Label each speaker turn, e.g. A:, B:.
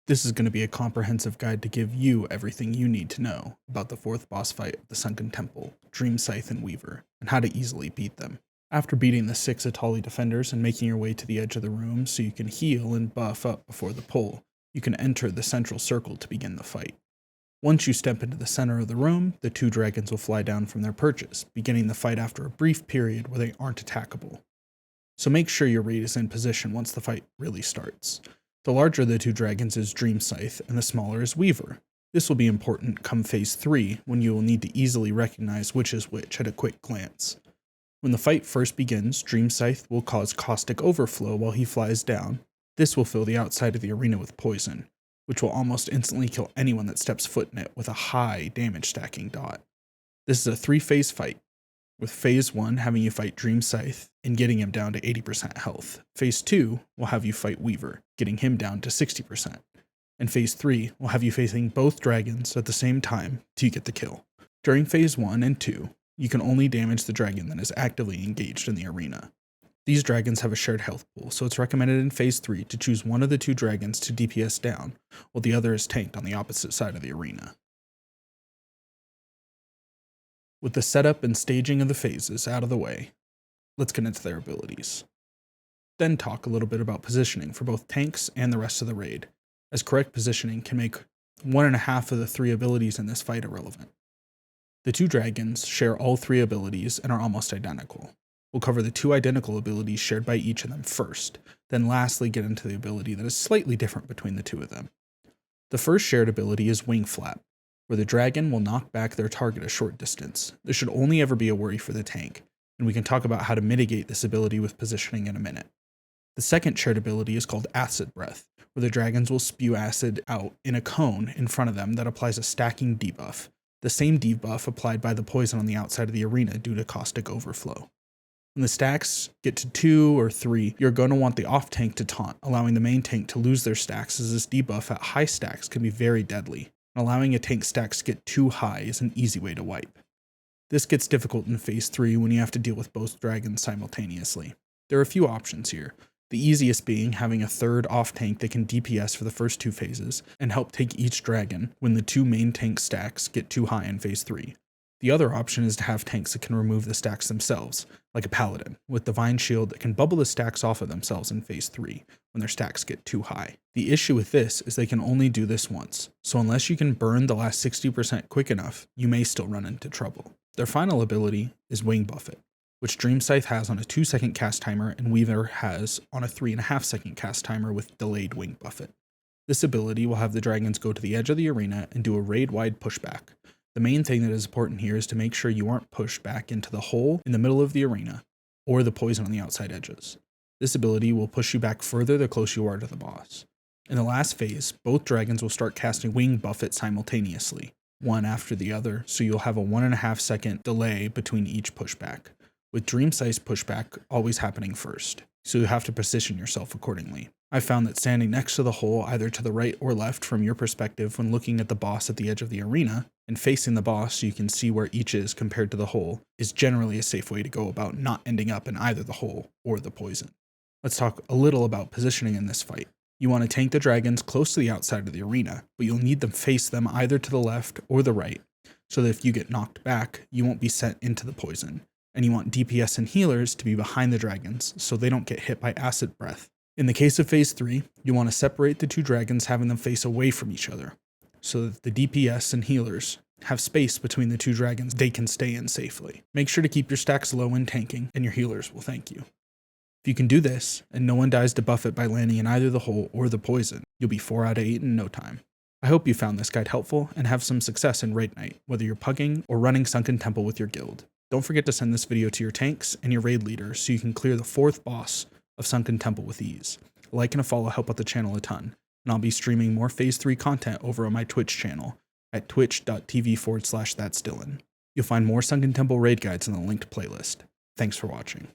A: This is going to be a comprehensive guide to give you everything you need to know about the fourth boss fight of the Sunken Temple, Dreamscythe and Weaver, and how to easily beat them. After beating the 6 Atal'Hakkar defenders and making your way to the edge of the room so you can heal and buff up before the pull, you can enter the central circle to begin the fight. Once you step into the center of the room, the 2 dragons will fly down from their perches, beginning the fight after a brief period where they aren't attackable. So make sure your raid is in position once the fight really starts. The larger of the 2 dragons is Dreamscythe, and the smaller is Weaver. This will be important come phase 3, when you will need to easily recognize which is which at a quick glance. When the fight first begins, Dreamscythe will cause caustic overflow while he flies down. This will fill the outside of the arena with poison, which will almost instantly kill anyone that steps foot in it with a high damage stacking dot. This is a 3-phase fight, with phase 1 having you fight Dreamscythe and getting him down to 80% health. Phase 2 will have you fight Weaver, getting him down to 60%. And phase 3 will have you facing both dragons at the same time till you get the kill. During phase 1 and 2, you can only damage the dragon that is actively engaged in the arena. These dragons have a shared health pool, so it's recommended in phase 3 to choose one of the 2 dragons to DPS down, while the other is tanked on the opposite side of the arena. With the setup and staging of the phases out of the way, let's get into their abilities. Then talk a little bit about positioning for both tanks and the rest of the raid, as correct positioning can make 1.5 of the 3 abilities in this fight irrelevant. The 2 dragons share all 3 abilities and are almost identical. We'll cover the 2 identical abilities shared by each of them first, then lastly get into the ability that is slightly different between the 2 of them. The first shared ability is Wing Flap, where the dragon will knock back their target a short distance. This should only ever be a worry for the tank, and we can talk about how to mitigate this ability with positioning in a minute. The second shared ability is called Acid Breath, where the dragons will spew acid out in a cone in front of them that applies a stacking debuff, the same debuff applied by the poison on the outside of the arena due to caustic overflow. When the stacks get to 2 or 3, you're going to want the off tank to taunt, allowing the main tank to lose their stacks, as this debuff at high stacks can be very deadly. Allowing a tank's stacks to get too high is an easy way to wipe. This gets difficult in phase 3 when you have to deal with both dragons simultaneously. There are a few options here, the easiest being having a 3rd off tank that can DPS for the first 2 phases and help take each dragon when the 2 main tank stacks get too high in phase 3. The other option is to have tanks that can remove the stacks themselves, like a paladin, with Divine Shield that can bubble the stacks off of themselves in phase 3 when their stacks get too high. The issue with this is they can only do this once, so unless you can burn the last 60% quick enough, you may still run into trouble. Their final ability is Wing Buffet, which Dreamscythe has on a 2-second cast timer and Weaver has on a 3.5-second cast timer with delayed Wing Buffet. This ability will have the dragons go to the edge of the arena and do a raid-wide pushback. The main thing that is important here is to make sure you aren't pushed back into the hole in the middle of the arena or the poison on the outside edges. This ability will push you back further the closer you are to the boss. In the last phase, both dragons will start casting Wing Buffet simultaneously, one after the other, so you'll have a 1.5-second delay between each pushback, with Dreamscythe's pushback always happening first, so you have to position yourself accordingly. I found that standing next to the hole, either to the right or left from your perspective when looking at the boss at the edge of the arena, and facing the boss so you can see where each is compared to the hole, is generally a safe way to go about not ending up in either the hole or the poison. Let's talk a little about positioning in this fight. You want to tank the dragons close to the outside of the arena, but you'll need them face them either to the left or the right, so that if you get knocked back, you won't be sent into the poison. And you want DPS and healers to be behind the dragons so they don't get hit by Acid Breath. In the case of phase 3, you want to separate the 2 dragons, having them face away from each other, so that the DPS and healers have space between the 2 dragons they can stay in safely. Make sure to keep your stacks low when tanking, and your healers will thank you. If you can do this, and no one dies to buff it by landing in either the hole or the poison, you'll be 4 out of 8 in no time. I hope you found this guide helpful and have some success in raid night, whether you're pugging or running Sunken Temple with your guild. Don't forget to send this video to your tanks and your raid leader so you can clear the 4th boss of Sunken Temple with ease. A like and a follow help out the channel a ton, and I'll be streaming more phase 3 content over on my Twitch channel at twitch.tv/thatsdylan. You'll find more Sunken Temple raid guides in the linked playlist. Thanks for watching.